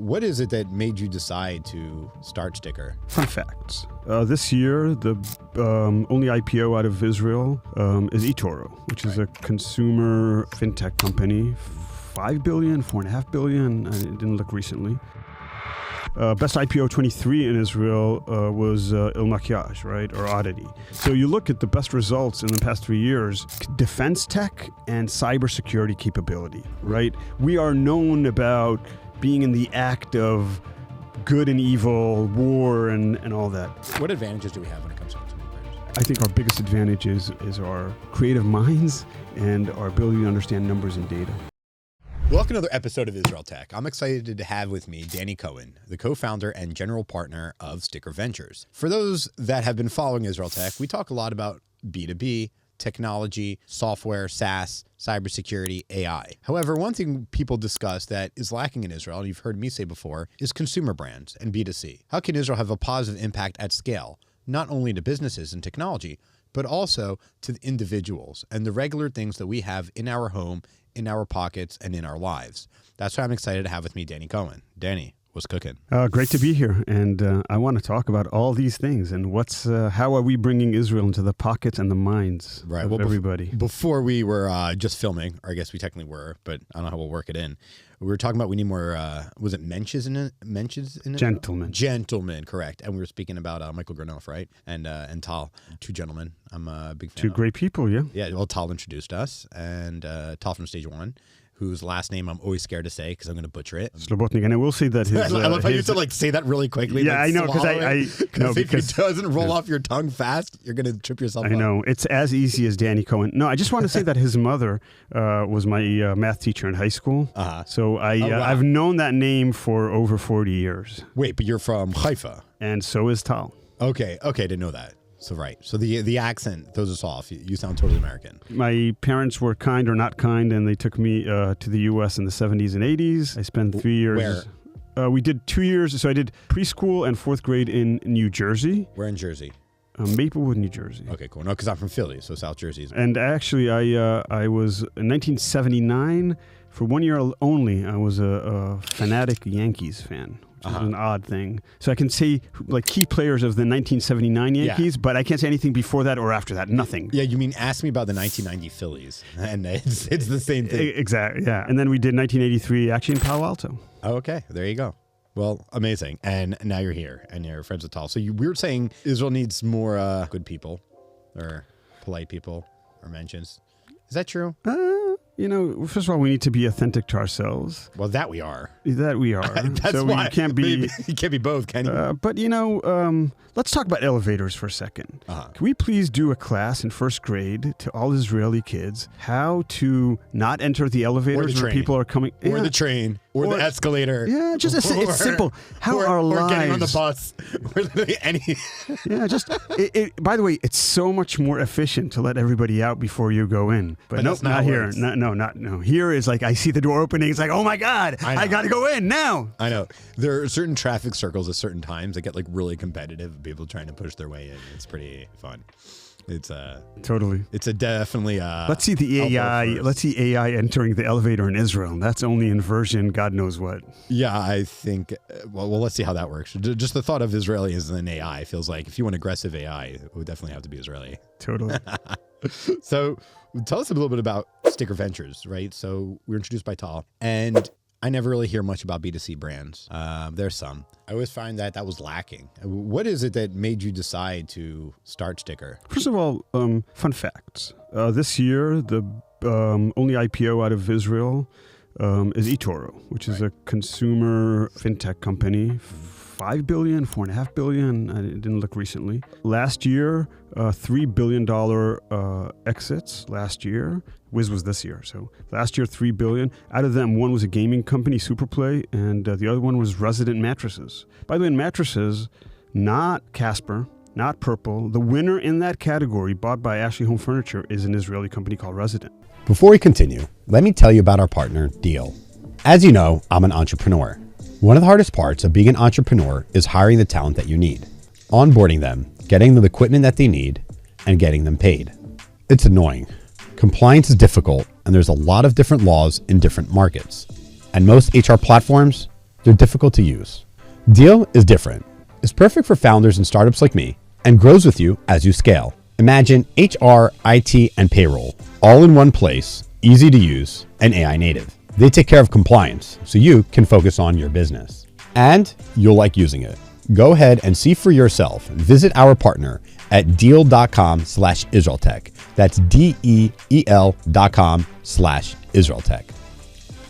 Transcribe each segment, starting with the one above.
What is it that made you decide to start Sticker? Fun facts. This year, the only IPO out of Israel is eToro, which is a consumer fintech company. 5 billion, 4.5 billion. I didn't look recently. Best IPO 23 in Israel was Il Makiage, right? Or Oddity. So you look at the best results in the past 3 years, defense tech and cybersecurity capability, right? We are known about being in the act of good and evil, war and all that. What advantages do we have when it comes to consumer brands? I think our biggest advantage is our creative minds and our ability to understand numbers and data. Welcome to another episode of Israel Tech. I'm excited to have with me Danny Cohen, the co-founder and general partner of Viola Ventures. For those that have been following Israel Tech, we talk a lot about B2B, technology, software, SaaS, cybersecurity, AI. However, one thing people discuss that is lacking in Israel, and you've heard me say before, is consumer brands and B2C. How can Israel have a positive impact at scale, not only to businesses and technology, but also to the individuals and the regular things that we have in our home, in our pockets, and in our lives? That's why I'm excited to have with me Danny Cohen. Danny, what's cooking? Great to be here, and I want to talk about all these things and how are we bringing Israel into the pockets and the minds of everybody. Before we were just filming, or I guess we technically were, but I don't know how we'll work it in. We were talking about we need more, was it mentions in it? Gentlemen. Gentlemen, correct. And we were speaking about Michael Granoff, right? And Tal, two gentlemen. I'm a big fan Two great people, yeah. Yeah, well, Tal introduced us, and Tal from Stage One, whose last name I'm always scared to say because I'm going to butcher it. Slobotnik, and I will say that his... I love how you have to like say that really quickly. Yeah, like, I know, because if it doesn't roll off your tongue fast, you're going to trip yourself up. I know. It's as easy as Danny Cohen. No, I just want to say that his mother was my math teacher in high school. So I've known that name for over 40 years. Wait, but you're from Haifa. And so is Tal. Okay, didn't know that. So right. So the accent throws us off. You sound totally American. My parents were kind or not kind, and they took me to the U.S. in the 70s and 80s. I spent 3 years. Where? We did 2 years. So I did preschool and fourth grade in New Jersey. Where in Jersey? Maplewood, New Jersey. Okay, cool. No, because I'm from Philly, so South Jersey. And actually, I was in 1979, for 1 year only, I was a fanatic Yankees fan. Which is an odd thing. So I can say like key players of the 1979 Yankees, but I can't say anything before that or after that. Nothing. Yeah, you mean ask me about the 1990 Phillies, and it's the same thing. Exactly. Yeah, and then we did 1983 actually in Palo Alto. Oh, okay, there you go. Well, amazing. And now you're here, and you're friends with Tal. So we were saying Israel needs more good people, or polite people, or mentions. Is that true? First of all, we need to be authentic to ourselves. Well, that we are. That's so why. You can't be both, can you? But, let's talk about elevators for a second. Can we please do a class in first grade to all Israeli kids how to not enter the elevators where people are coming? Or the train. Or the escalator. Yeah, it's simple. How our lives. Or getting on the bus. Or any. Yeah, by the way, it's so much more efficient to let everybody out before you go in. But nope, not here. No. Here is like, I see the door opening. It's like, oh my God, I got to go in now. I know. There are certain traffic circles at certain times that get like really competitive. People trying to push their way in. It's pretty fun. It's totally. It's a definitely. Let's see the AI. Let's see AI entering the elevator in Israel. That's only in version God knows what. Yeah, I think. Well, let's see how that works. Just the thought of Israeli as an AI feels like if you want aggressive AI, it would definitely have to be Israeli. Totally. So, tell us a little bit about Sticker Ventures, right? So we were introduced by Tal, and I never really hear much about B2C brands. There's some. I always find that was lacking. What is it that made you decide to start Sticker? First of all, fun facts. This year, the only IPO out of Israel is eToro, which is a consumer fintech company. 5 billion, 4.5 billion. I didn't look recently. Last year, $3 billion exits last year. Wiz was this year. So last year, $3 billion. Out of them, one was a gaming company, Superplay, and the other one was Resident Mattresses. By the way, in mattresses, not Casper, not Purple. The winner in that category, bought by Ashley Home Furniture, is an Israeli company called Resident. Before we continue, let me tell you about our partner, Deal. As you know, I'm an entrepreneur. One of the hardest parts of being an entrepreneur is hiring the talent that you need, onboarding them, getting them the equipment that they need, and getting them paid. It's annoying. Compliance is difficult, and there's a lot of different laws in different markets. And most HR platforms they're difficult to use. Deal is different. It's perfect for founders and startups like me and grows with you as you scale. Imagine HR, IT, and payroll all in one place, easy to use, and AI native. They take care of compliance so you can focus on your business. And you'll like using it. Go ahead and see for yourself. Visit our partner at deal.com/IsraelTech. That's DEEL.com/IsraelTech.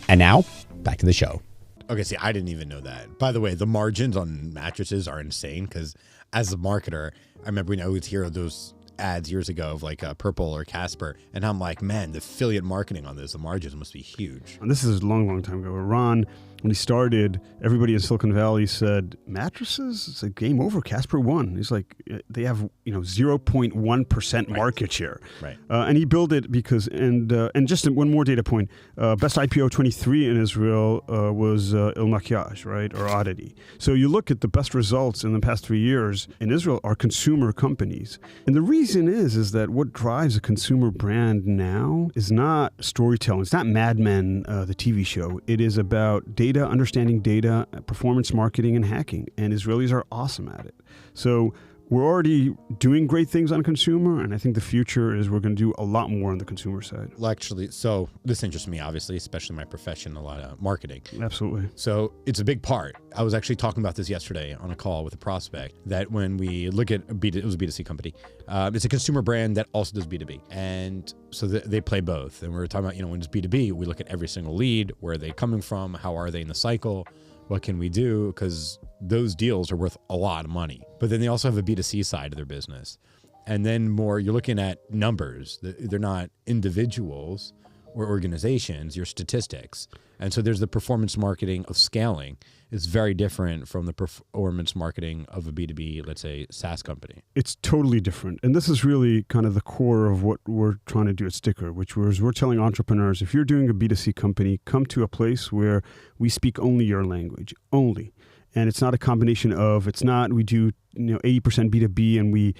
And now, back to the show. Okay, see, I didn't even know that. By the way, the margins on mattresses are insane because as a marketer, I remember when I would hear those ads years ago of like Purple or Casper, and I'm like, man, the affiliate marketing on this, the margins must be huge. And this is a long, long time ago. Ron, when he started, everybody in Silicon Valley said, mattresses? It's a game over. Casper won. He's like, they have 0.1% market share. Right. And he built it because, and just one more data point, best IPO 23 in Israel was Il Makiage, right, or Oddity. So you look at the best results in the past 3 years in Israel are consumer companies. And the reason is that what drives a consumer brand now is not storytelling. It's not Mad Men, the TV show. It is about data, understanding data, performance marketing, and hacking. And Israelis are awesome at it. So we're already doing great things on consumer, and I think the future is we're going to do a lot more on the consumer side. Well, actually, so this interests me, obviously, especially my profession, a lot of marketing. Absolutely. So it's a big part. I was actually talking about this yesterday on a call with a prospect, that when we look at it was a B2C company. It's a consumer brand that also does B2B. And so they play both. And we were talking about, when it's B2B, we look at every single lead. Where are they coming from? How are they in the cycle? What can we do? Because those deals are worth a lot of money. But then they also have a B2C side of their business. And then more, you're looking at numbers. They're not individuals or organizations, you're statistics. And so there's the performance marketing of scaling. It's very different from the performance marketing of a B2B, let's say, SaaS company. It's totally different. And this is really kind of the core of what we're trying to do at Sticker, which was we're telling entrepreneurs, if you're doing a B2C company, come to a place where we speak only your language, only. And it's not a combination of, it's not we do 80% B2B and we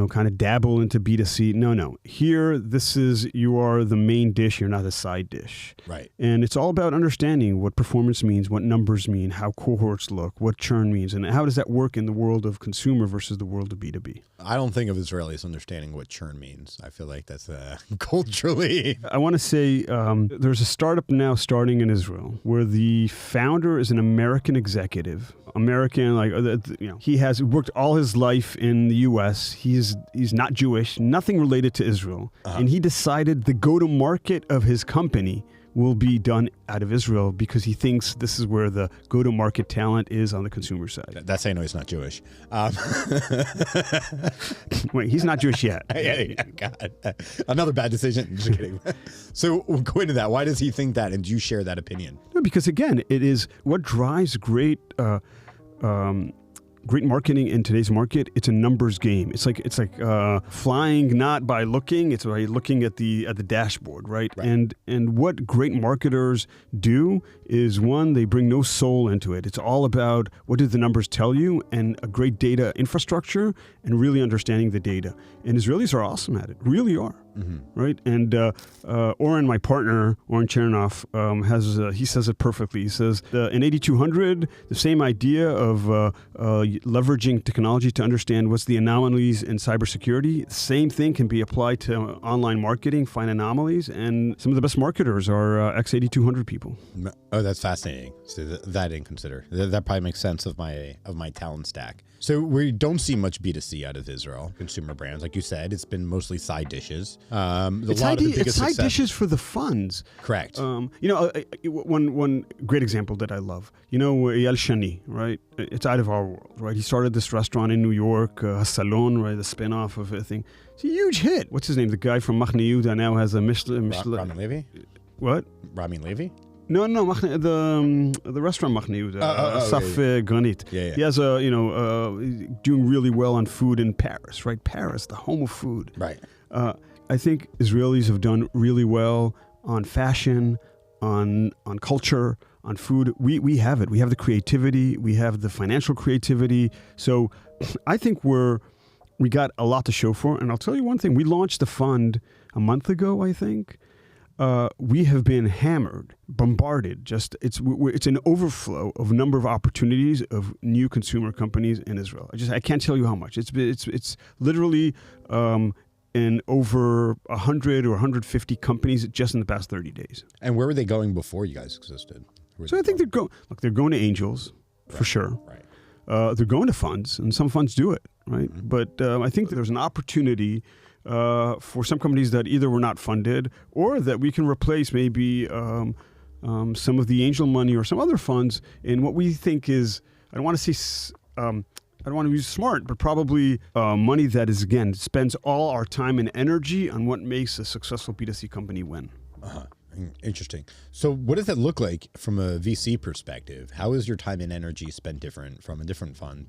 kind of dabble into B2C. No. Here, you are the main dish. You're not a side dish. Right. And it's all about understanding what performance means, what numbers mean, how cohorts look, what churn means, and how does that work in the world of consumer versus the world of B2B. I don't think of Israelis understanding what churn means. I feel like that's culturally. I want to say there's a startup now starting in Israel where the founder is an American executive. He has worked all his life in the U.S. He's not Jewish, nothing related to Israel. And he decided the go-to-market of his company will be done out of Israel because he thinks this is where the go-to-market talent is on the consumer side. That's how I know he's not Jewish. Wait, he's not Jewish yet. Yeah, God. Another bad decision. Just kidding. So go into that. Why does he think that? And do you share that opinion? No, because again, it is what drives great marketing in today's market. It's a numbers game. It's like flying not by looking, it's by looking at the dashboard, right? And what great marketers do is, one, they bring no soul into it. It's all about what do the numbers tell you, and a great data infrastructure, and really understanding the data. And Israelis are awesome at it, really are. Right? And Oren, my partner, Oren Chernoff, he says it perfectly. He says, in 8200, the same idea of leveraging technology to understand what's the anomalies in cybersecurity, the same thing can be applied to online marketing, find anomalies, and some of the best marketers are ex-8200 people. Oh, that's fascinating. So that I didn't consider. That probably makes sense of my talent stack. So we don't see much B2C out of Israel, consumer brands. Like you said, it's been mostly side dishes. It's side dishes for the funds. Correct. One great example that I love, Yoel Shani, right? It's out of our world, right? He started this restaurant in New York, Salon, right? The spinoff of a thing. It's a huge hit. What's his name? The guy from Machne Yehuda now has a Michelin. Ramin Levy? What? Ramin Levy? No, the restaurant Machne Yehuda, Saf Granit. Yeah. He has doing really well on food in Paris, right? Paris, the home of food. Right. I think Israelis have done really well on fashion, on culture, on food. We have it. We have the creativity. We have the financial creativity. So I think we got a lot to show for. And I'll tell you one thing. We launched the fund a month ago, I think. we have been hammered, bombarded. It's an overflow of a number of opportunities of new consumer companies in Israel. I can't tell you how much. It's literally in over 100 or 150 companies just in the past 30 days. And where were they going before you guys existed? So I think they're going to angels for sure. Right. They're going to funds, and some funds do it, right? Mm-hmm. But I think that there's an opportunity for some companies that either were not funded or that we can replace maybe some of the angel money or some other funds in what we think is, I don't want to say, I don't want to use smart, but probably money that is, again, spends all our time and energy on what makes a successful B2C company win. Uh-huh. Interesting. So what does that look like from a VC perspective? How is your time and energy spent different from a different fund,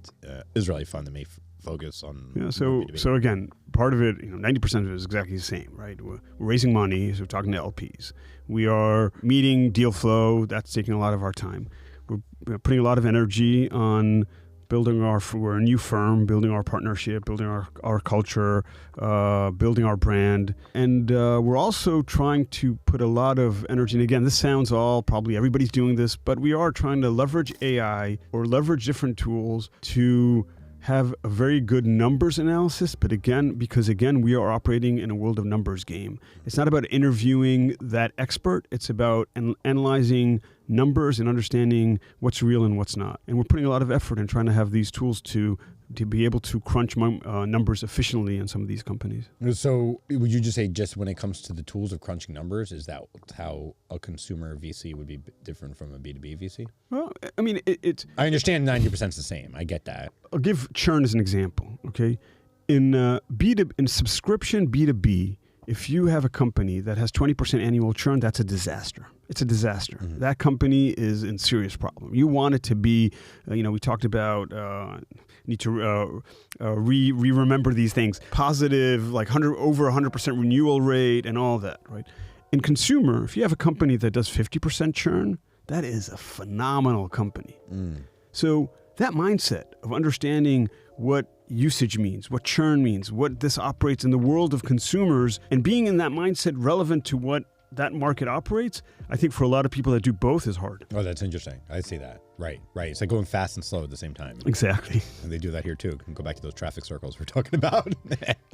Israeli fund that may focus on? Yeah. So again, part of it, 90% of it is exactly the same, right? We're raising money, so we're talking to LPs. We are meeting deal flow. That's taking a lot of our time. We're putting a lot of energy on building we're a new firm, building our partnership, building our culture, building our brand. And we're also trying to put a lot of energy, and again, this sounds probably everybody's doing this, but we are trying to leverage AI or leverage different tools to have a very good numbers analysis, but because we are operating in a world of numbers game. It's not about interviewing that expert. It's about analyzing numbers and understanding what's real and what's not. And we're putting a lot of effort in trying to have these tools to be able to crunch numbers efficiently in some of these companies. So would you just say just when it comes to the tools of crunching numbers, is that how a consumer VC would be different from a B2B VC? Well, I mean, I understand 90% is the same. I get that. I'll give churn as an example, okay? In subscription B2B, if you have a company that has 20% annual churn, that's a disaster. It's a disaster. Mm-hmm. That company is in serious problem. You want it to be, we talked about, need to remember these things. Positive, like over 100% renewal rate and all that, right? In consumer, if you have a company that does 50% churn, that is a phenomenal company. Mm. So that mindset of understanding what usage means, what churn means, what this operates in the world of consumers, and being in that mindset relevant to what that market operates, I think for a lot of people that do both is hard. Oh, that's interesting. I see that. Right. It's like going fast and slow at the same time. Exactly. And they do that here too. You can go back to those traffic circles we're talking about.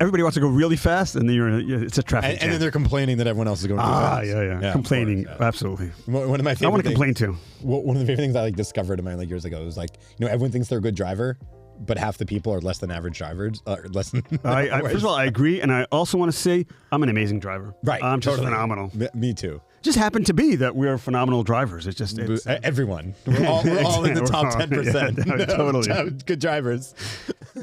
Everybody wants to go really fast, and then it's a traffic jam. And then they're complaining that everyone else is going too fast. Yeah. Complaining, course, yeah. Absolutely. One of my favorite I want to complain too. One of the favorite things I discovered in my years ago was everyone thinks they're a good driver, but half the people are less than average drivers. First of all, I agree, and I also want to say I'm an amazing driver. Right, I'm just phenomenal. Me too. Just happened to be that we're phenomenal drivers. It's everyone. We're all in the top 10%. Yeah, totally good drivers.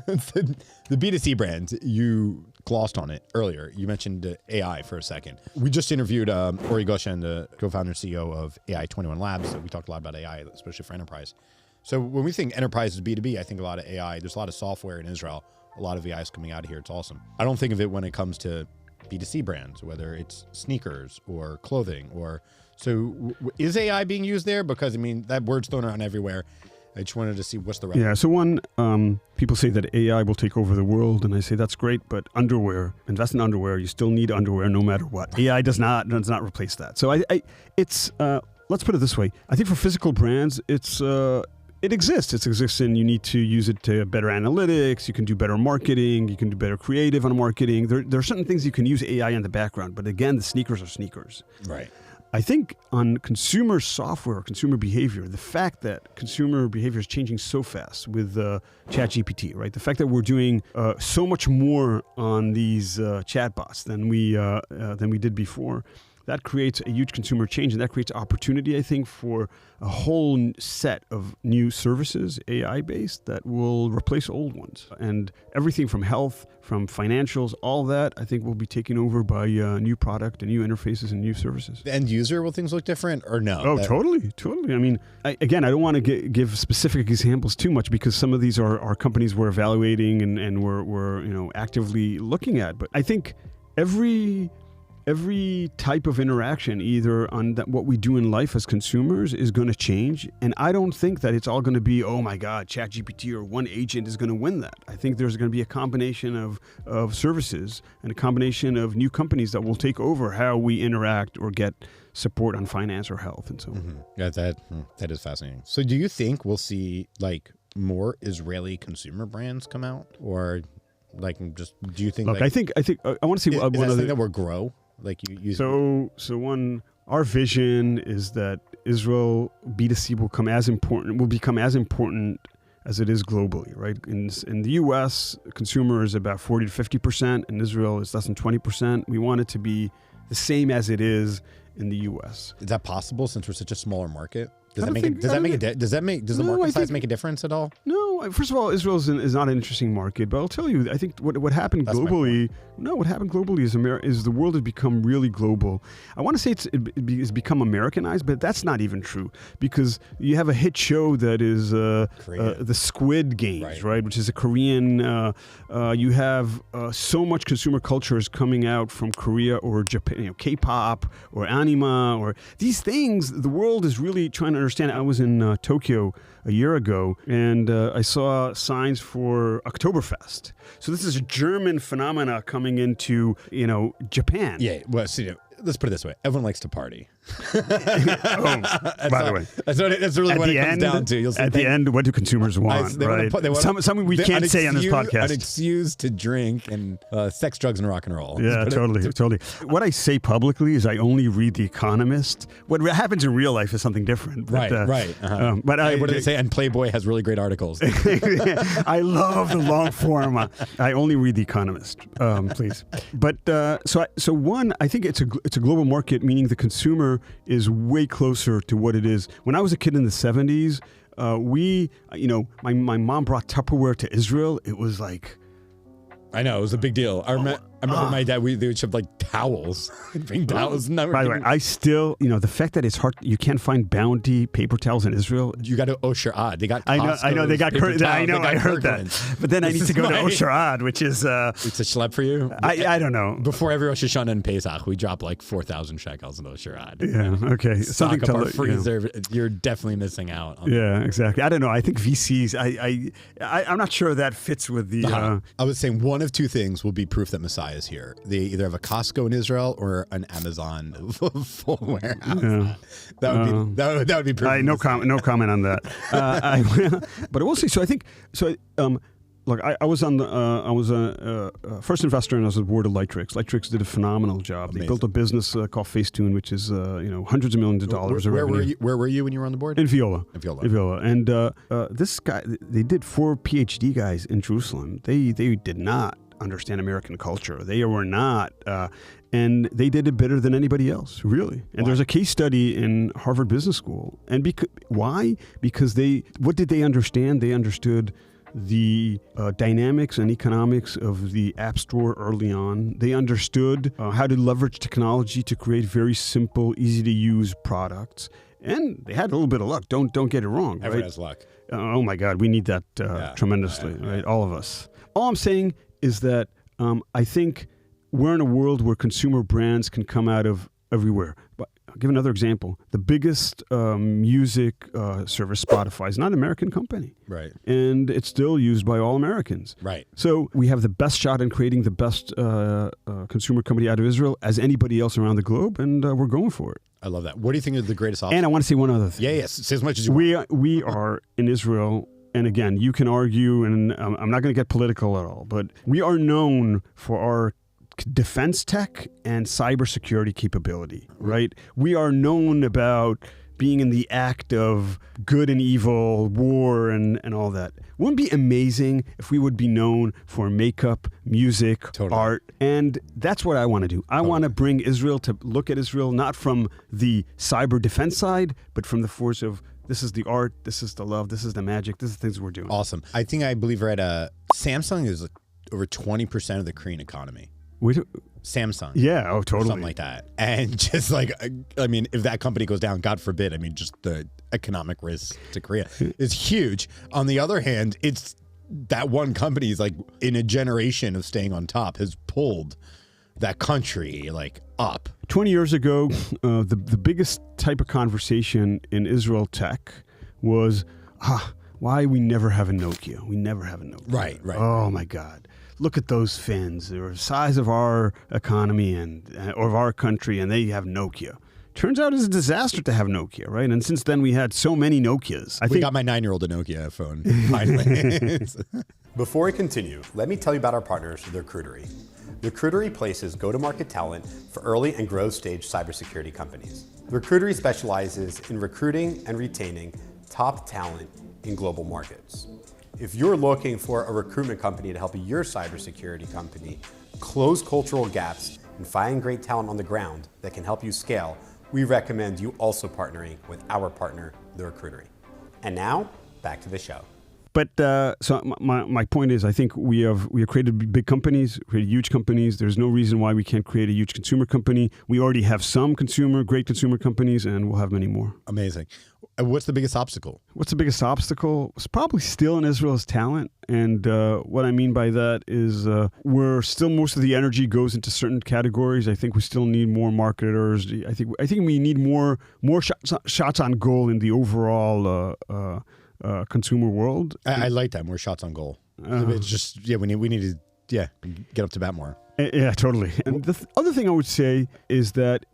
The B2C brand, you glossed on it earlier. You mentioned AI for a second. We just interviewed Ori Goshen, the co-founder and CEO of AI 21 Labs. So we talked a lot about AI, especially for enterprise. So when we think enterprise is B2B, I think a lot of AI. There's a lot of software in Israel. A lot of AI is coming out of here. It's awesome. I don't think of it when it comes to B2C brands, whether it's sneakers or clothing is AI being used there? Because that word's thrown around everywhere. I just wanted to see what's the relevance. Yeah, so people say that AI will take over the world, and I say that's great, but invest in underwear, you still need underwear no matter what. AI does not replace that. So let's put it this way. I think for physical brands, it exists. It exists, and you need to use it to better analytics. You can do better marketing. You can do better creative on marketing. There are certain things you can use AI in the background, but again, the sneakers are sneakers. Right. I think on consumer software, consumer behavior, the fact that consumer behavior is changing so fast with ChatGPT, right? The fact that we're doing so much more on these chatbots than we did before. That creates a huge consumer change, and that creates opportunity, I think, for a whole set of new services, AI-based, that will replace old ones. And everything from health, from financials, all that, I think will be taken over by new product and new interfaces and new services. The end user, will things look different or no? Oh, totally. I mean, I don't want to give specific examples too much, because some of these are companies we're evaluating and we're actively looking at. But I think every every type of interaction, either on what we do in life as consumers, is going to change. And I don't think that it's all going to be, oh my God, ChatGPT or one agent is going to win that. I think there's going to be a combination of services and a combination of new companies that will take over how we interact or get support on finance or health and so on. Yeah, that is fascinating. So do you think we'll see like more Israeli consumer brands come out, or like just do you think? Look, like, I think I want to see one other thing that will grow. Like you. So our vision is that Israel B2C will become as important as it is globally, right? In the U.S., consumer is about 40 to 50%. In Israel, it's less than 20%. We want it to be the same as it is in the U.S. Is that possible since we're such a smaller market? Does the market size make a difference at all? No. First of all, Israel is not an interesting market, but I'll tell you, I think what happened globally. No, what happened globally is the world has become really global. I want to say it's become Americanized, but that's not even true, because you have a hit show that is the Squid Games, right? Which is a Korean. You have so much consumer culture is coming out from Korea or Japan, K-pop or anime or these things. The world is really trying to understand. I was in Tokyo a year ago, and I saw signs for Oktoberfest. So this is a German phenomena coming into Japan. Yeah, well, see, let's put it this way: everyone likes to party. By the way, that's really what it comes down to. You'll see at the end, what do consumers want? Right? Something we can't say on this podcast. An excuse to drink and sex, drugs, and rock and roll. Yeah, totally. What I say publicly is I only read The Economist. What happens in real life is something different. But, right. But what do they say? And Playboy has really great articles. I love the long form. I only read The Economist, please. But so one, I think it's a global market, meaning the consumer is way closer to what it is. When I was a kid in the 70s, my mom brought Tupperware to Israel. It was like, I know, it was a big deal. I remember my dad, they would ship like towels. Bring towels. By the way, I still, the fact that it's hard, you can't find Bounty paper towels in Israel. You got to Osher Ad. They got Costco's I know, they got I heard that. But then I need to go to Osher Ad, which is... it's a schlep for you? I don't know. Before every Rosh Hashanah and Pesach, we drop like 4,000 shekels in Osher Ad. Yeah, okay. Stock up our freezer. You're definitely missing out. Yeah, exactly. I don't know. I think VCs, I'm not sure that fits with the... I was saying one of two things will be proof that Messiah is here. They either have a Costco in Israel or an Amazon full warehouse. Yeah. That would be proof. No comment on that. But I will say, so I think, look, I was a first investor, and I was on the board of Lightrix. Lightrix did a phenomenal job. Amazing. They built a business called Facetune, which is hundreds of millions of dollars. Where were you when you were on the board? In Viola. And this guy, they did 4 PhD guys in Jerusalem. They did not understand American culture. They were not, and they did it better than anybody else, really. And there's a case study in Harvard Business School. And why? Because what did they understand? They understood the dynamics and economics of the App Store early on. They understood how to leverage technology to create very simple, easy-to-use products. And they had a little bit of luck. Don't get it wrong. Everyone has luck. Oh my God, we need that tremendously, right? All of us. All I'm saying is that I think we're in a world where consumer brands can come out of everywhere. But I'll give another example. The biggest music service, Spotify, is not an American company. Right. And it's still used by all Americans. Right. So we have the best shot in creating the best consumer company out of Israel as anybody else around the globe, and we're going for it. I love that. What do you think is the greatest option? And I want to say one other thing. Yeah, yes. Say as much as you want. We are in Israel. And again, you can argue, and I'm not going to get political at all, but we are known for our defense tech and cybersecurity capability, right? We are known about being in the act of good and evil, war, and all that. Wouldn't it be amazing if we would be known for makeup, music, art? And that's what I want to do. I want to bring Israel to look at Israel not from the cyber defense side, but from the force of this is the art, this is the love, this is the magic, this is the things we're doing. Awesome. I believe we're at Samsung is over 20% of the Korean economy. Samsung. Yeah, oh, totally. Something like that. And just like, I mean, if that company goes down, God forbid, I mean, just the economic risk to Korea is huge. On the other hand, it's that one company is like in a generation of staying on top has pulled that country like up. 20 years ago, the biggest type of conversation in Israel tech was, why we never have a Nokia? We never have a Nokia. Right. Oh my God. Look at those fins. They're the size of our economy or of our country, and they have Nokia. Turns out it's a disaster to have Nokia, right? And since then, we had so many Nokias. We got my 9-year-old a Nokia phone, finally. Before we continue, let me tell you about our partners, The Recruitery. The Recruitery places go-to-market talent for early and growth stage cybersecurity companies. The Recruitery specializes in recruiting and retaining top talent in global markets. If you're looking for a recruitment company to help your cybersecurity company close cultural gaps and find great talent on the ground that can help you scale, we recommend you also partnering with our partner, The Recruitery. And now, back to the show. But so my point is, I think we have created big companies, created huge companies. There's no reason why we can't create a huge consumer company. We already have some great consumer companies, and we'll have many more. Amazing. What's the biggest obstacle? What's the biggest obstacle? It's probably still in Israel's talent. And what I mean by that is we're still, most of the energy goes into certain categories. I think we still need more marketers. I think we need more shots on goal in the overall consumer world. I like that, more shots on goal. It's just, we need to get up to bat more. Yeah, totally. And the other thing I would say is that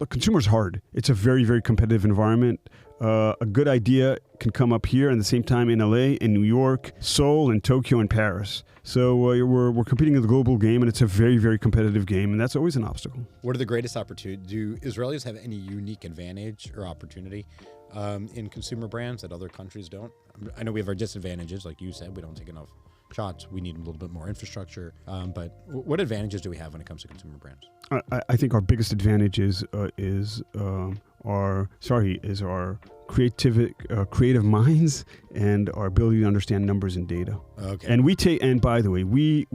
consumer's hard. It's a very, very competitive environment. A good idea can come up here and at the same time in LA, in New York, Seoul, and Tokyo, and Paris. So we're competing in the global game, and it's a very, very competitive game, and that's always an obstacle. What are the greatest opportunities? Do Israelis have any unique advantage or opportunity in consumer brands that other countries don't? I know we have our disadvantages, like you said, we don't take enough shots. We need a little bit more infrastructure. But what advantages do we have when it comes to consumer brands? I think our biggest advantage is our creative minds and our ability to understand numbers and data. Okay. And by the way, we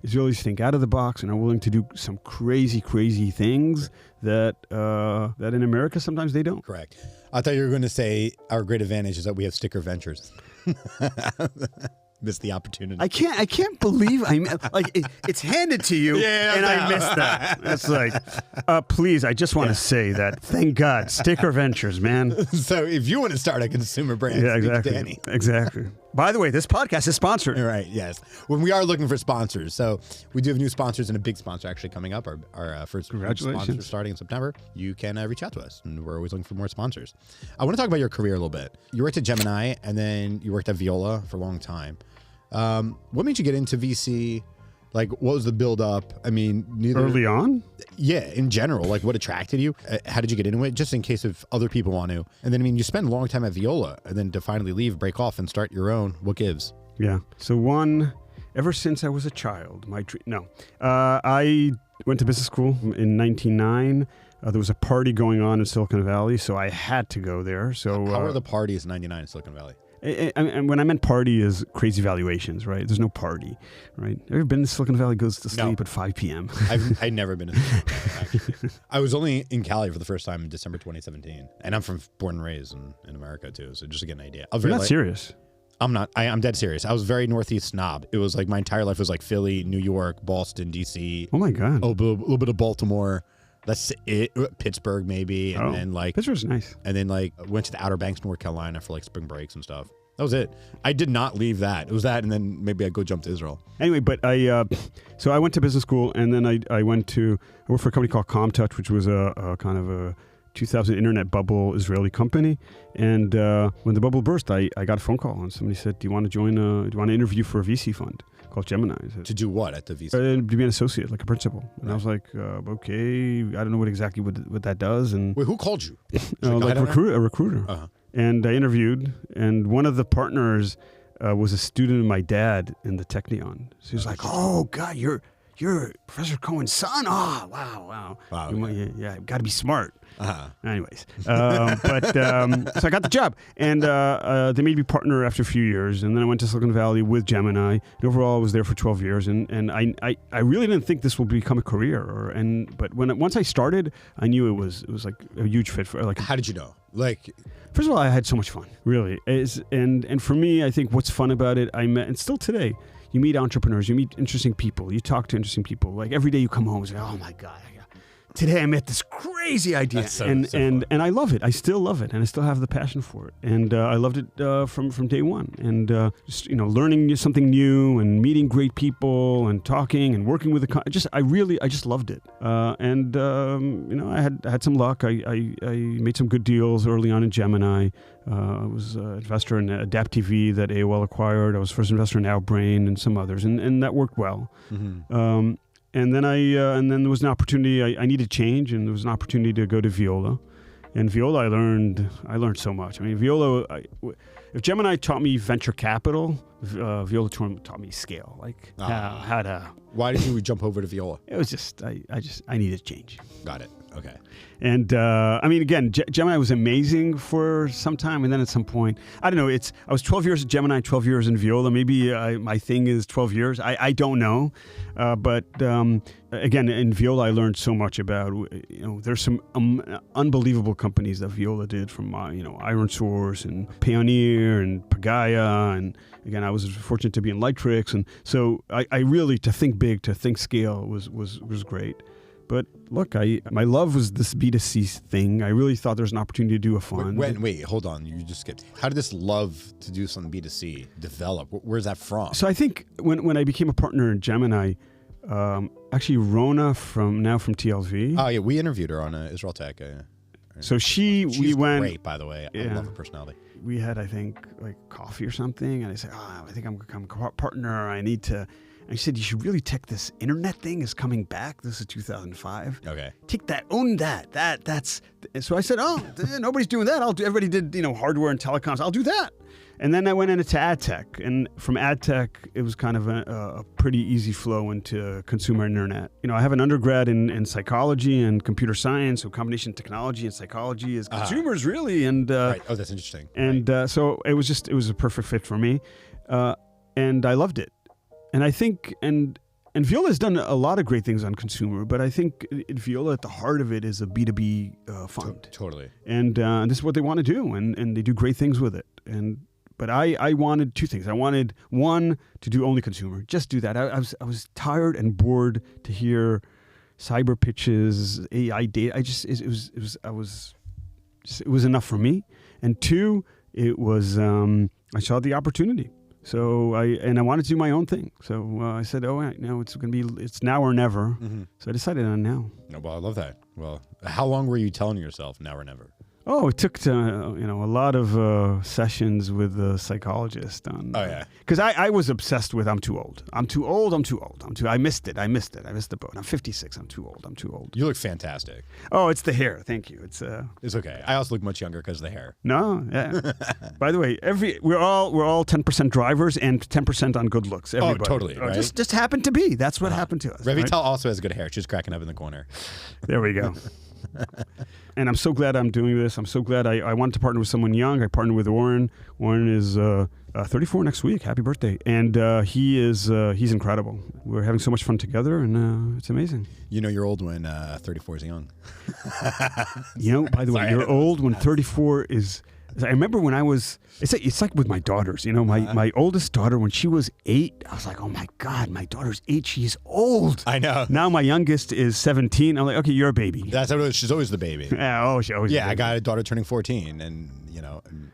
Israelis think out of the box and are willing to do some crazy things that in America sometimes they don't. Correct. I thought you were going to say our great advantage is that we have Sticker Ventures. Missed the opportunity. I can't believe it's handed to you, I missed that. It's like, please, I just want to say that. Thank God, Sticker Ventures, man. So if you want to start a consumer brand, exactly, Danny. Exactly. By the way, this podcast is sponsored. Right. Yes. When we are looking for sponsors, so we do have new sponsors and a big sponsor actually coming up. Our first sponsor starting in September. You can reach out to us, and we're always looking for more sponsors. I want to talk about your career a little bit. You worked at Gemini, and then you worked at Viola for a long time. What made you get into VC? Like, what was the build up? I mean, early on? Yeah, in general, like what attracted you? How did you get into it? Just in case if other people want to. And then, I mean, you spent a long time at Viola and then to finally leave, break off and start your own. What gives? Yeah. So ever since I was a child, I went to business school in 1999. There was a party going on in Silicon Valley, so I had to go there. So how were the parties in 99 in Silicon Valley? And when I meant party is crazy valuations, right? There's no party, right? Ever been to Silicon Valley? Goes to sleep at 5 p.m. I've never been in Silicon Valley, actually. I was only in Cali for the first time in December 2017. And I'm born and raised in America, too. So just to get an idea. You're not serious. I'm not. I'm dead serious. I was very Northeast snob. It was like my entire life was like Philly, New York, Boston, D.C. Oh, my God. A little bit of Baltimore. That's it. Pittsburgh, maybe. And then Pittsburgh's nice. And then went to the Outer Banks, North Carolina for spring breaks and stuff. That was it. I did not leave that. It was that, and then maybe I'd go jump to Israel. Anyway, but so I went to business school, and then I worked for a company called ComTouch, which was a kind of a 2000 internet bubble Israeli company. And when the bubble burst, I got a phone call, and somebody said, "Do you want to join? Do you want to interview for a VC fund called Gemini?" To do what at the VC? To be an associate, like a principal. And I was like, okay, I don't know exactly what that does. And wait, who called you? A recruiter. Uh-huh. And I interviewed, and one of the partners was a student of my dad in the Technion. So he was like, "Oh God, you're Professor Cohen's son? Oh, wow. Yeah, got to be smart." Uh-huh. Anyways, so I got the job, and they made me partner after a few years, and then I went to Silicon Valley with Gemini. And overall, I was there for 12 years, and I really didn't think this would become a career. But once I started, I knew it was like a huge fit for like. How did you know? First of all, I had so much fun, really. And for me, I think what's fun about it, I met, and still today, you meet entrepreneurs, you meet interesting people, you talk to interesting people. Like every day you come home and say, oh my God, today I met this crazy idea. That's so and I love it. I still love it. And I still have the passion for it. And I loved it from day one. And just, learning something new and meeting great people and talking and working with I just loved it. I had some luck. I made some good deals early on in Gemini. I was an investor in Adapt TV that AOL acquired. I was first investor in Outbrain and some others. And that worked well. Mm-hmm. And then there was an opportunity. I needed change, and there was an opportunity to go to Viola. And Viola, I learned so much. I mean, Viola, if Gemini taught me venture capital, Viola taught me scale, like how to. Why did you jump over to Viola? It was just I needed change. Got it. Okay. And again, Gemini was amazing for some time, and then at some point, I don't know. I was 12 years at Gemini, 12 years in Viola. Maybe my thing is 12 years. I don't know, but again, in Viola, I learned so much about. There's some unbelievable companies that Viola did, from Iron Source and Payoneer and Pagaya, and again, I was fortunate to be in Lightrix, and so I really, to think big, to think scale was great. But look, my love was this B2C thing. I really thought there was an opportunity to do a fund. Wait, hold on. You just skipped. How did this love to do something B2C develop? Where's that from? So I think when I became a partner in Gemini, actually Rona from TLV. Oh yeah, we interviewed her on Israel Tech. So She's we went great, by the way. I love her personality. We had, I think, like coffee or something, and I said, I think I'm becoming a partner. I need to. And she said, you should really take this internet thing is coming back. This is 2005. Okay. Take that, own that. That's. So I said, nobody's doing that. Everybody did, hardware and telecoms. I'll do that. And then I went into ad tech. And from ad tech, it was kind of a pretty easy flow into consumer internet. I have an undergrad in psychology and computer science. So combination technology and psychology is consumers really. And right. Oh, that's interesting. And so it was a perfect fit for me. And I loved it. And I think, and Viola has done a lot of great things on consumer, but I think Viola at the heart of it is a B2B fund. Totally. And this is what they want to do, and they do great things with it. But I wanted two things. I wanted, one, to do only consumer, just do that. I was tired and bored to hear cyber pitches, AI data. It was enough for me. And two, it was I saw the opportunity. So I wanted to do my own thing. So I said, it's now or never. Mm-hmm. So I decided on now. Oh, well, I love that. Well, how long were you telling yourself now or never? Oh, it took a lot of sessions with the psychologist on. Oh yeah. Because I was obsessed with I'm too old. I missed it. I missed the boat. I'm 56. I'm too old. You look fantastic. Oh, it's the hair. Thank you. It's okay. I also look much younger because of the hair. No, yeah. By the way, we're all 10% drivers and 10% on good looks. Everybody. Oh, totally. Right? Just happened to be. That's what happened to us. Revital also has good hair. She's cracking up in the corner. There we go. And I'm so glad I'm doing this. I'm so glad I wanted to partner with someone young. I partnered with Warren. Warren is 34 next week. Happy birthday. And he's incredible. We're having so much fun together, and it's amazing. You're old when 34 is young. By the way, you're old when 34 is... I remember when I was, it's like with my daughters, my oldest daughter, when she was 8, I was like, oh my God, my daughter's 8, she's old. I know. Now my youngest is 17. I'm like, okay, you're a baby. She's always the baby. Yeah, she always. Yeah, I got a daughter turning 14 and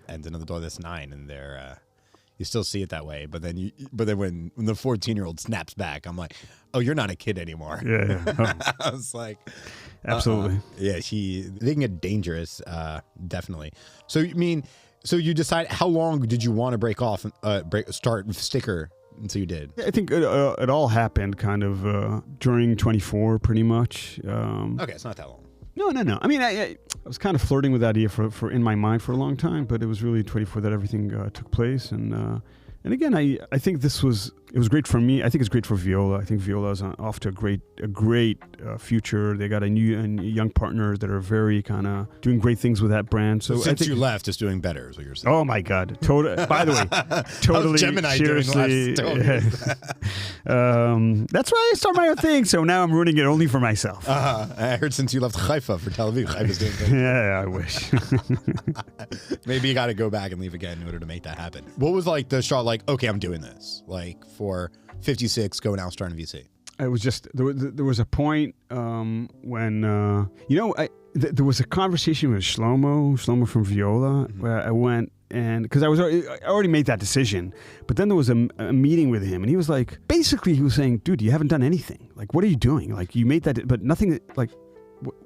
another daughter that's 9, and they're, you still see it that way. But then when the 14-year-old snaps back, I'm like, oh, you're not a kid anymore. Yeah. Oh. I was like, absolutely. Yeah, they can get dangerous, definitely. So you decide, how long did you want to break off and start with Sticker until you did? I think it all happened kind of during 24, pretty much. Okay, it's not that long. No. I mean, I was kind of flirting with that idea for in my mind for a long time, but it was really 24 that everything took place. And again, I think it was great for me. I think it's great for Viola. I think Viola is off to a great future. They got a young partner that are very kind of doing great things with that brand. So since you left, it's doing better, is what you're saying. Oh my God! By the way, totally. How's Gemini seriously, doing last? that's why I started my own thing. So now I'm ruining it only for myself. I heard since you left Haifa for Tel Aviv, Haifa's doing good. Yeah, I wish. Maybe you got to go back and leave again in order to make that happen. What was like the shot? Like, okay, I'm doing this. Like for 56, go now starting VC? It was just there was a point when there was a conversation with Shlomo from Viola, where I went and because I already made that decision, but then there was a meeting with him, and he was like, basically he was saying, dude, you haven't done anything. Like, what are you doing? Like, you made that, but nothing. Like,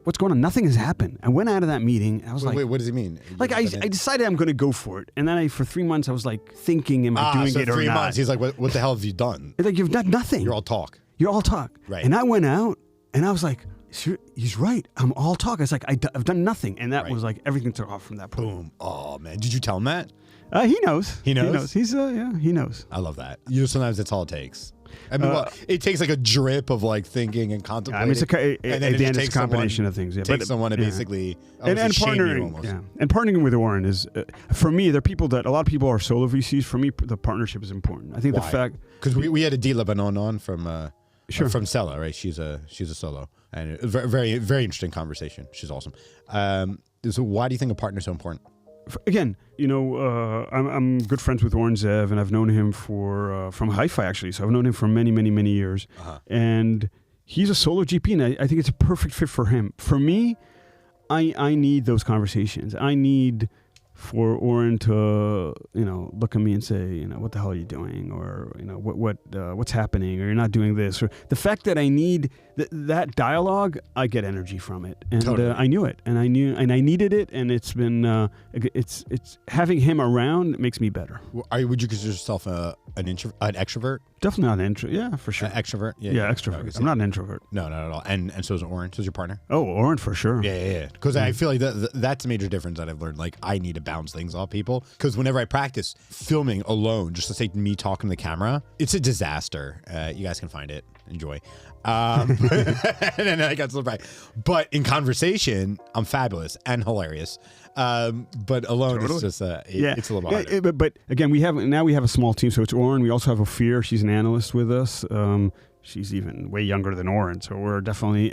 what's going on? Nothing has happened. I went out of that meeting. I was wait, what does he mean? Like, I decided I'm going to go for it, and then for 3 months I was like thinking, am I doing it or not? 3 months. He's like, what the hell have you done? It's like, you've done nothing. You're all talk. You're all talk. Right. And I went out and I was like, he's right. I'm all talk. It's like, I've done nothing. And that was like, everything took off from that point. Boom. Oh, man. Did you tell him that? He knows. He knows? He's, he knows. I love that. Sometimes that's all it takes. I mean, it takes like a drip of like thinking and contemplating. I mean, it's a combination of things. Yeah. Take someone to basically and partnering. Yeah. And partnering with Oren is, for me, there are people a lot of people are solo VCs. For me, the partnership is important. I think the fact. Because we had a D Lebanon on from Sure. From Stella, right? She's a solo, and it was very very interesting conversation. She's awesome. So why do you think a partner is so important? Again, I'm good friends with Oren Zev, and I've known him from Hi-Fi actually. So I've known him for many years, and he's a solo GP, and I think it's a perfect fit for him. For me, I need those conversations. I need for Oren to look at me and say, what the hell are you doing, or what's happening, or you're not doing this, or the fact that I need that dialogue. I get energy from it, and totally. I knew it, and I needed it, and it's been it's having him around makes me better. Would you consider yourself an extrovert? Definitely not an introvert. Yeah, for sure. Extrovert. Yeah, extrovert. Okay, I'm not an introvert. No, not at all. And so is Oren. So is your partner. Oh, Oren for sure. Yeah. Because I feel like that's a major difference that I've learned. Like, I need to bounce things off people, because whenever I practice filming alone, just to say me talking to the camera, it's a disaster. You guys can find it. Enjoy. And then I got surprised. But in conversation, I'm fabulous and hilarious. But alone, totally. It's just it's a little bit harder. But again, we have a small team. So it's Oren. We also have Ophir. She's an analyst with us. She's even way younger than Oren, so we're definitely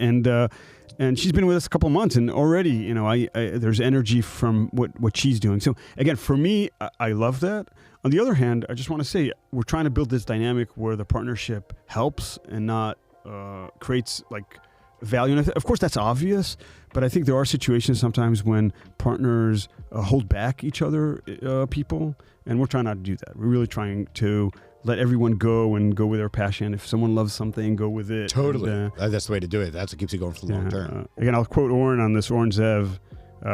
and she's been with us a couple months, and already there's energy from what she's doing. So again, for me, I love that. On the other hand, I just want to say we're trying to build this dynamic where the partnership helps and not creates like value. And of course, that's obvious, but I think there are situations sometimes when partners hold back each other, people, and we're trying not to do that. We're really trying to let everyone go with their passion. If someone loves something, go with it. Totally. And, that's the way to do it. That's what keeps you going for the long term. Again, I'll quote Oren on this, Oren Zev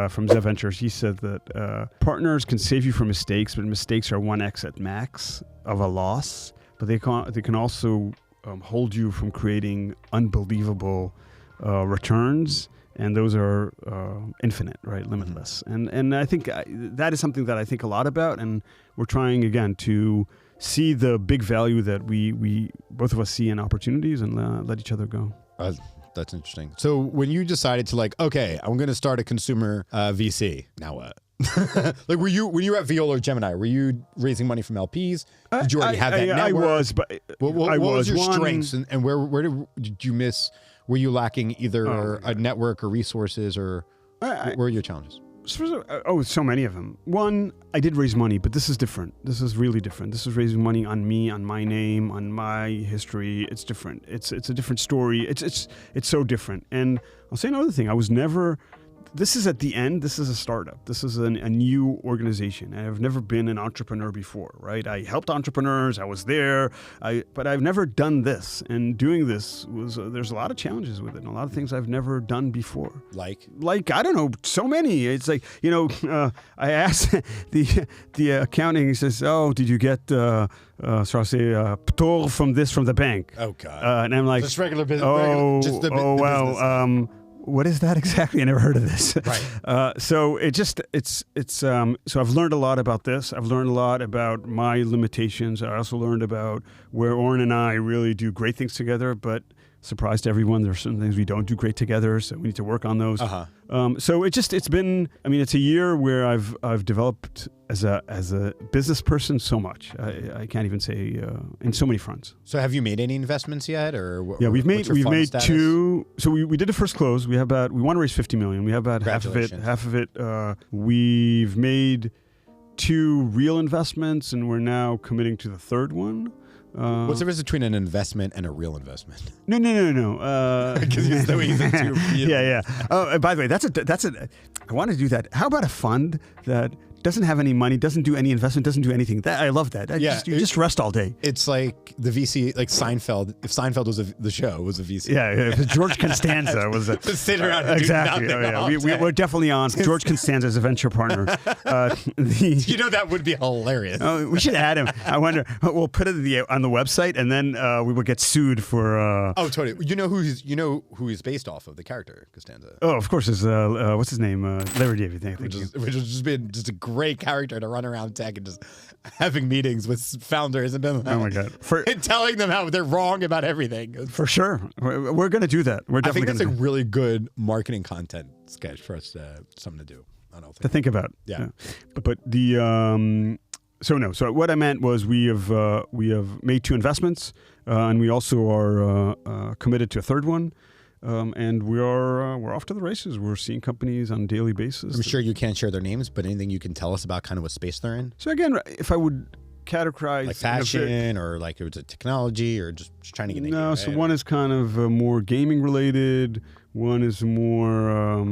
from Zev Ventures. He said that partners can save you from mistakes, but mistakes are 1x at max of a loss. But they can also hold you from creating unbelievable returns. And those are infinite, right? Limitless. Mm-hmm. And I think that is something that I think a lot about. And we're trying, again, to see the big value that we both of us see in opportunities and let each other go. That's interesting. So when you decided to okay, I'm going to start a consumer VC, now what? When you were at Viola or Gemini, were you raising money from LPs? Did you already have that network? I was, but what was your strengths and where did you miss? Were you lacking either a network or resources, or where were your challenges? So many of them. One, I did raise money, but this is different. This is really different. This is raising money on me, on my name, on my history. It's different. It's a different story. It's so different. And I'll say another thing. I was never. This is at the end. This is a startup. This is a new organization. I've never been an entrepreneur before, right? I helped entrepreneurs. I was there. But I've never done this. And doing this was there's a lot of challenges with it, and a lot of things I've never done before. Like I don't know, so many. It's like I asked the accounting. He says, "Oh, did you get ptor from the bank?" Oh God. And I'm like, just regular business. Wow. What is that exactly? I never heard of this. Right. So so I've learned a lot about this. I've learned a lot about my limitations. I also learned about where Oren and I really do great things together, but surprise to everyone, there are certain things we don't do great together, so we need to work on those. So it's been, it's a year where I've developed as a business person so much. I can't even say in so many fronts. So have you made any investments yet, or we've made two. So we did the first close. We want to raise $50 million. We have about half of it. We've made 2 real investments, and we're now committing to the third one. What's the difference between an investment and a real investment? No. Because he's so easy to real. Yeah. Oh, by the way, that's a. I want to do that. How about a fund that doesn't have any money, doesn't do any investment, doesn't do anything? That I love that. You just rest all day. It's like the VC, like Seinfeld. If Seinfeld was the show was a VC. Yeah. George Constanza was a. Sit around and exactly. do nothing all day. We're definitely on George Constanza as a venture partner. That would be hilarious. We should add him. I wonder. We'll put it on the website, and then we will get sued for. Totally. You know who he's based off of, the character Costanza. Oh, of course. Is what's his name? Larry David. Which has just been just a great character to run around tech and just having meetings with founders and been oh my god, and telling them how they're wrong about everything. For sure, we're going to do that. We're definitely. I think that's a really good marketing content sketch for us. Something to do. I don't think to think about. Yeah. But the. So what I meant was we have made 2 investments, and we also are committed to a third one, and we're off to the races. We're seeing companies on a daily basis. I'm sure you can't share their names, but anything you can tell us about kind of what space they're in? So again, if I would categorize like fashion or like it was a technology or just trying to get no. So one is kind of more gaming related. One is more a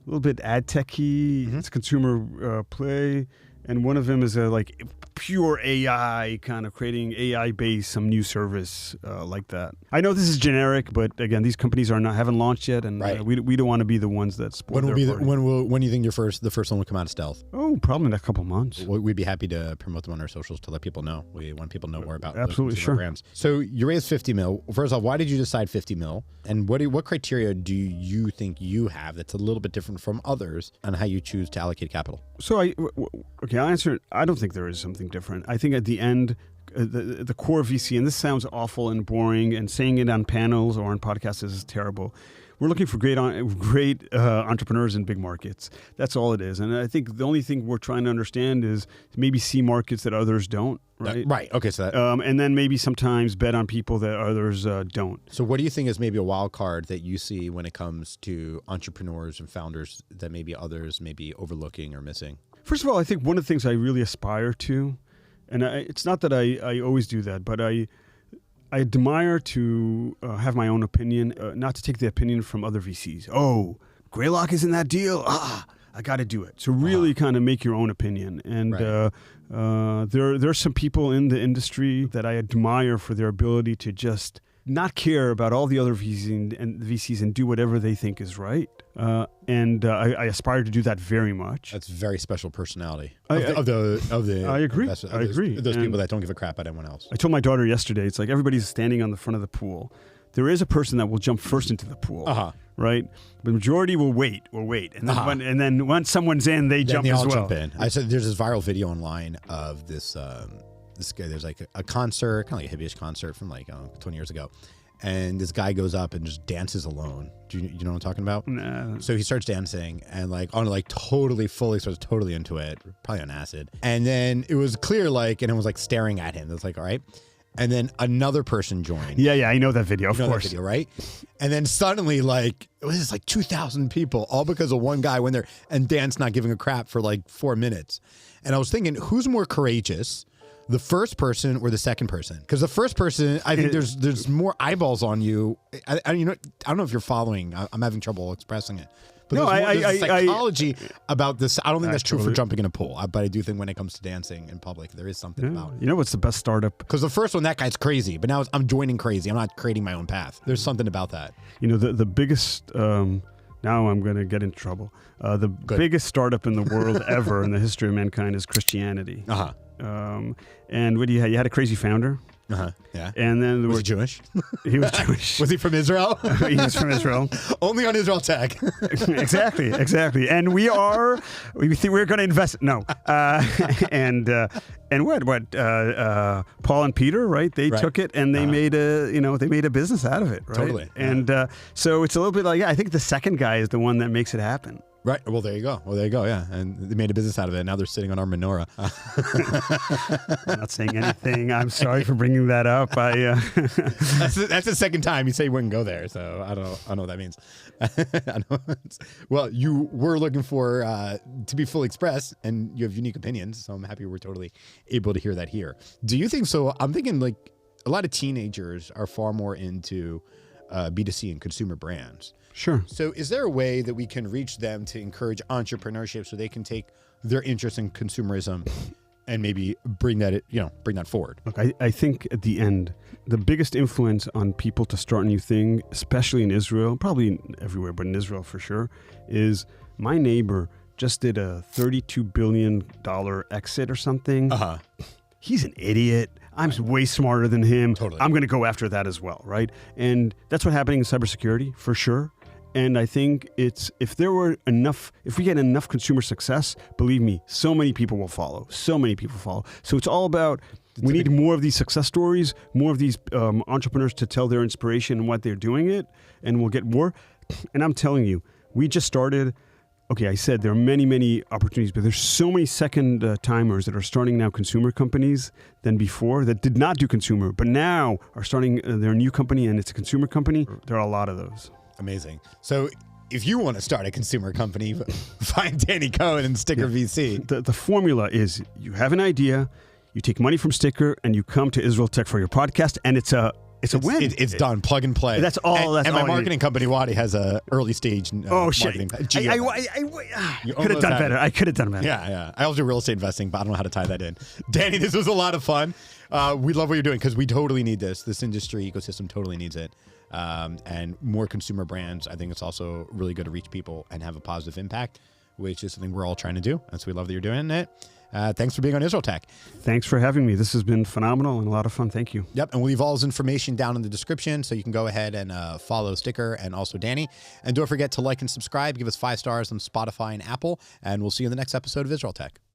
little bit ad techy. It's consumer play. And one of them is like pure AI, kind of creating AI-based some new service like that. I know this is generic, but again, these companies haven't launched yet, and we don't want to be the ones that spoil their party. When do you think the first one will come out of stealth? Oh, probably in the next couple of months. We'd be happy to promote them on our socials to let people know. We want people to know more about absolutely those sure. programs. So you raised $50 million. First off, why did you decide $50 million? And what criteria do you think you have that's a little bit different from others on how you choose to allocate capital? So I'll answer it. I don't think there is something different. I think at the end, the core VC, and this sounds awful and boring, and saying it on panels or on podcasts is terrible. We're looking for great entrepreneurs in big markets. That's all it is. And I think the only thing we're trying to understand is maybe see markets that others don't. Right. Right. Okay. So that, and then maybe sometimes bet on people that others don't. So what do you think is maybe a wild card that you see when it comes to entrepreneurs and founders that maybe others may be overlooking or missing? First of all, I think one of the things I really aspire to, and it's not that I always do that, but I admire to have my own opinion, not to take the opinion from other VCs. Oh, Greylock is in that deal. I got to do it. So really kind of make your own opinion. And there's some people in the industry that I admire for their ability to just not care about all the other VCs and do whatever they think is right. And I aspire to do that very much. That's very special personality I agree. I agree. Those people that don't give a crap about anyone else. I told my daughter yesterday, it's like everybody's standing on the front of the pool. There is a person that will jump first into the pool, right? The majority will wait, and then once someone's in, they jump as well. Jump in. I said there's this viral video online of this guy. There's like a concert, kind of like a hippie-ish concert from like 20 years ago. And this guy goes up and just dances alone. Do you know what I'm talking about? No. So he starts dancing and starts totally into it, probably on acid. And then it was clear, and it was like staring at him. It was like, all right. And then another person joined. Yeah, I know that video, of course. That video, right? And then suddenly, it was 2,000 people, all because of one guy went there and danced, not giving a crap for 4 minutes. And I was thinking, who's more courageous? The first person or the second person? Because the first person, I think there's more eyeballs on you. I don't know if you're following. I'm having trouble expressing it. But no, there's psychology about this. I don't think that's true for jumping in a pool. But I do think when it comes to dancing in public, there is something about it. You know what's the best startup? Because the first one, that guy's crazy. But now I'm joining crazy. I'm not creating my own path. There's something about that. The biggest... now I'm going to get into trouble. The biggest startup in the world ever in the history of mankind is Christianity. And what do you have? You had a crazy founder. Yeah. And then was he Jewish? He was Jewish. Was he from Israel? He was from Israel. Only on Israel Tech. Exactly. And we think we're going to invest. No. And what? Paul and Peter, right? They took it and they made a business out of it, right? Totally. And so it's a little bit like, I think the second guy is the one that makes it happen. Right. Well, there you go. Yeah. And they made a business out of it. Now they're sitting on our menorah. I'm not saying anything. I'm sorry for bringing that up. That's the second time you say you wouldn't go there. So I don't know what that means. Well, you were looking for to be fully expressed, and you have unique opinions. So I'm happy we're totally able to hear that here. Do you think so? I'm thinking like a lot of teenagers are far more into B2C and consumer brands. Sure. So is there a way that we can reach them to encourage entrepreneurship so they can take their interest in consumerism and maybe bring that forward? Look, I think at the end, the biggest influence on people to start a new thing, especially in Israel, probably everywhere, but in Israel for sure, is my neighbor just did a $32 billion exit or something. Uh-huh. He's an idiot. I'm way smarter than him. Totally. I'm going to go after that as well, right? And that's what's happening in cybersecurity for sure. And I think if we get enough consumer success, believe me, so many people will follow. So it's all about, we need more of these success stories, more of these entrepreneurs to tell their inspiration and what they're doing it, and we'll get more. And I'm telling you, we just started. Okay, I said there are many, many opportunities, but there's so many second timers that are starting now consumer companies than before that did not do consumer, but now are starting their new company and it's a consumer company. There are a lot of those. Amazing. So if you want to start a consumer company, find Danny Cohen and Sticker VC. The formula is you have an idea, you take money from Sticker, and you come to Israel Tech for your podcast, and it's a win. It's done. Plug and play. That's all. And my marketing company, Wadi, has a early stage. Shit! I could have done better. I could have done better. Yeah. I also do real estate investing, but I don't know how to tie that in. Danny, this was a lot of fun. We love what you're doing because we totally need this. This industry ecosystem totally needs it. And more consumer brands. I think it's also really good to reach people and have a positive impact, which is something we're all trying to do. And so we love that you're doing it. Thanks for being on Israel Tech. Thanks for having me. This has been phenomenal and a lot of fun. Thank you. Yep. And we'll leave all his information down in the description so you can go ahead and follow Sticker and also Danny. And don't forget to like and subscribe. Give us 5 stars on Spotify and Apple. And we'll see you in the next episode of Israel Tech.